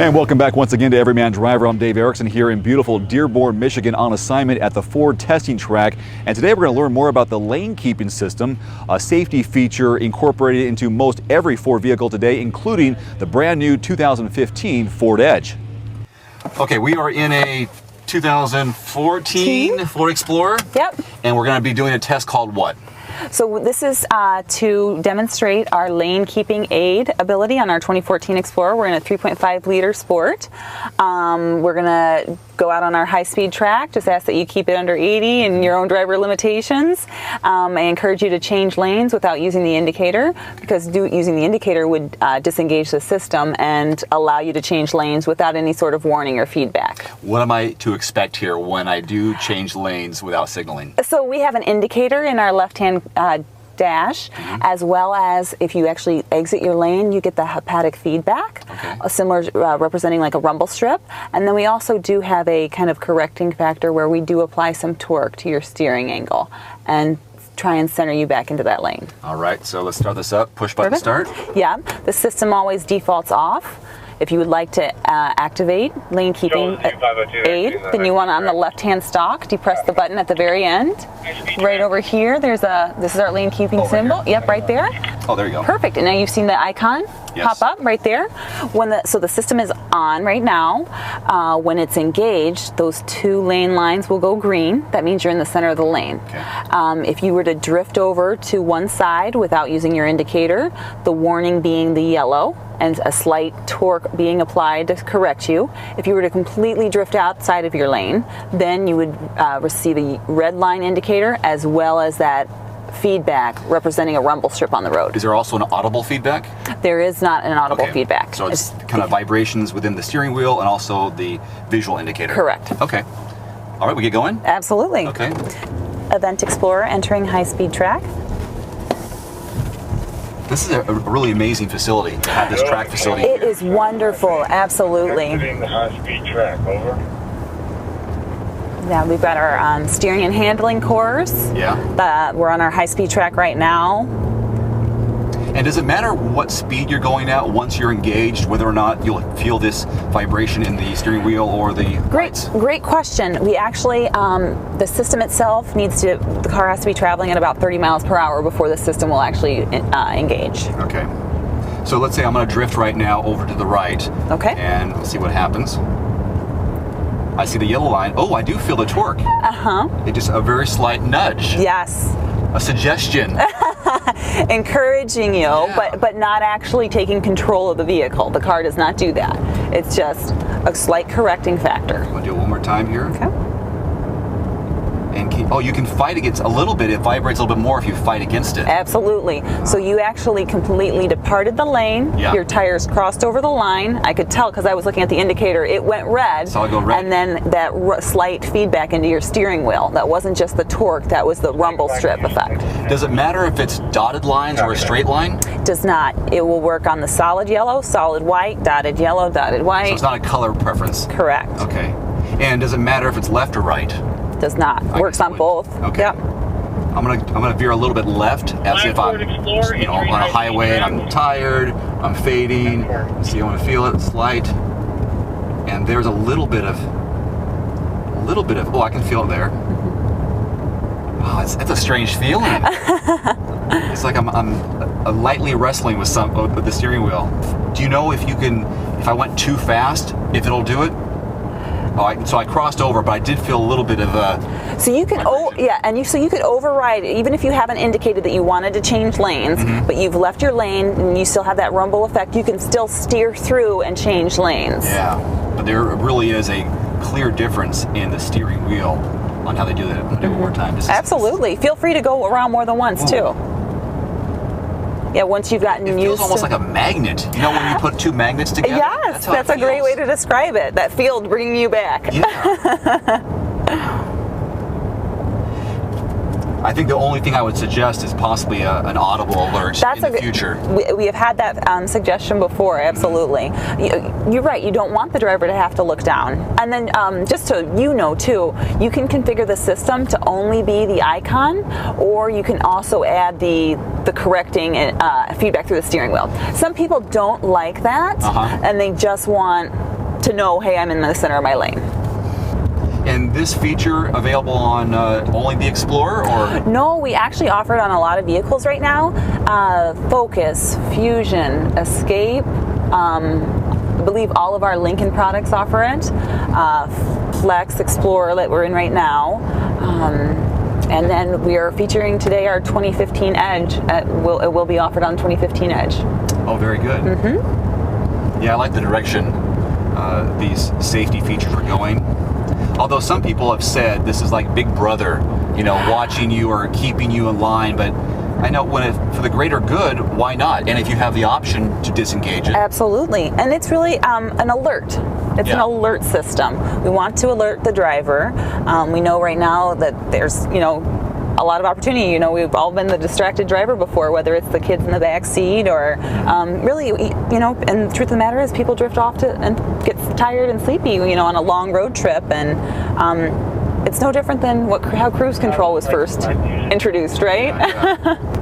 And welcome back once again to Everyman Driver. I'm Dave Erickson here in beautiful Dearborn, Michigan on assignment at the Ford testing track. And today we're going to learn more about the lane keeping system, a safety feature incorporated into most every Ford vehicle today, including the brand new 2015 Ford Edge. Okay, we are in a 2014 Ford Explorer. Yep. And we're going to be doing a test called what? So this is to demonstrate our lane keeping aid ability on our 2014 Explorer. We're in a 3.5 liter Sport. We're going to go out on our high-speed track. Just ask that you keep it under 80 and your own driver limitations. I encourage you to change lanes without using the indicator, because using the indicator would disengage the system and allow you to change lanes without any sort of warning or feedback. What am I to expect here when I do change lanes without signaling? So we have an indicator in our left-hand dash, as well as if you actually exit your lane, you get the hepatic feedback, similar representing like a rumble strip. And then we also do have a kind of correcting factor where we do apply some torque to your steering angle and try and center you back into that lane. All right, so let's start this up. Push button start. Yeah, the system always defaults off. If you would like to activate lane keeping aid, then you want to, on the left-hand stalk, depress the button at the very end. Right over here, this is our lane keeping symbol. Yep, right there. Oh, there you go. Perfect. And now you've seen the icon pop up right there. So the system is on right now. When it's engaged, those two lane lines will go green. That means you're in the center of the lane. Okay. If you were to drift over to one side without using your indicator, the warning being the yellow, and a slight torque being applied to correct you. If you were to completely drift outside of your lane, then you would receive a red line indicator as well as that feedback representing a rumble strip on the road. Is there also an audible feedback? There is not an audible feedback. So it's kind of vibrations within the steering wheel and also the visual indicator. Correct. Okay. All right, we get going? Absolutely. Okay. Event Explorer entering high-speed track. This is a really amazing facility to have this track facility. It is wonderful, absolutely. Exiting the high-speed track, over. Yeah, we've got our steering and handling cores. Yeah. We're on our high-speed track right now. And does it matter what speed you're going at once you're engaged, whether or not you'll feel this vibration in the steering wheel or the lights? Great question. We actually, the system itself the car has to be traveling at about 30 miles per hour before the system will actually engage. Okay. So let's say I'm going to drift right now over to the right. Okay. And let's see what happens. I see the yellow line. Oh, I do feel the torque. It's just a very slight nudge. Yes. A suggestion. Encouraging you, but not actually taking control of the vehicle. The car does not do that. It's just a slight correcting factor. I'll do it one more time here. Okay. And you can fight against a little bit. It vibrates a little bit more if you fight against it. Absolutely. So you actually completely departed the lane. Yeah. Your tires crossed over the line. I could tell because I was looking at the indicator. It went red. Saw it go red. And then that slight feedback into your steering wheel. That wasn't just the torque. That was the rumble strip effect. Does it matter if it's dotted lines or a straight line? Does not. It will work on the solid yellow, solid white, dotted yellow, dotted white. So it's not a color preference? Correct. Okay. And does it matter if it's left or right? Does not. Works on both. Okay. Yep. I'm gonna veer a little bit left as if I'm on a highway and I'm tired, I'm fading. See, I want to feel it, it's light. And there's a little bit of oh, I can feel it there. Wow, it's a strange feeling. It's like I'm lightly wrestling with the steering wheel. Do you know if I went too fast, if it'll do it? So I crossed over, but I did feel a little bit of a... So you can, so you could override, even if you haven't indicated that you wanted to change lanes, but you've left your lane and you still have that rumble effect, you can still steer through and change lanes. Yeah, but there really is a clear difference in the steering wheel on how they do that. I'm going to do it one more time. Absolutely. Feel free to go around more than once, too. Yeah, once you've gotten used to... It feels almost like a magnet. You know when you put two magnets together? Yes, that's a great way to describe it. That field bringing you back. Yeah. I think the only thing I would suggest is possibly an audible alert in the future. We have had that suggestion before, absolutely. You're right, you don't want the driver to have to look down. And then just so you know too, you can configure the system to only be the icon, or you can also add the correcting feedback through the steering wheel. Some people don't like that, and they just want to know, hey, I'm in the center of my lane. And this feature available on only the Explorer, or? No, we actually offer it on a lot of vehicles right now. Focus, Fusion, Escape. I believe all of our Lincoln products offer it. Flex, Explorer that we're in right now. And then we are featuring today our 2015 Edge. It will be offered on 2015 Edge. Oh, very good. Yeah, I like the direction these safety features are going. Although some people have said this is like Big Brother, you know, watching you or keeping you in line, but I know for the greater good, why not? And if you have the option to disengage it. Absolutely. And it's really an alert. It's an alert system. We want to alert the driver. We know right now that there's, you know, a lot of opportunity. You know, we've all been the distracted driver before, whether it's the kids in the back seat or really, you know, and the truth of the matter is people drift off and get tired and sleepy, you know, on a long road trip. And it's no different than how cruise control was first introduced, right?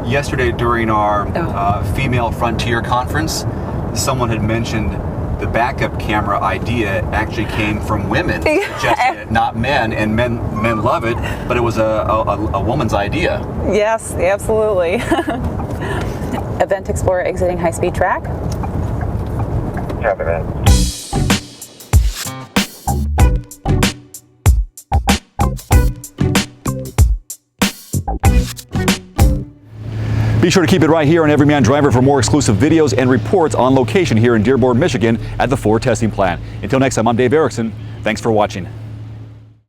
Yesterday during our Female Frontier conference, someone had mentioned the backup camera idea actually came from women, suggesting it, not men, and men love it, but it was a woman's idea. Yes, absolutely. Event Explorer exiting high-speed track. Copy that. Be sure to keep it right here on Everyman Driver for more exclusive videos and reports on location here in Dearborn, Michigan at the Ford testing plant. Until next time, I'm Dave Erickson. Thanks for watching.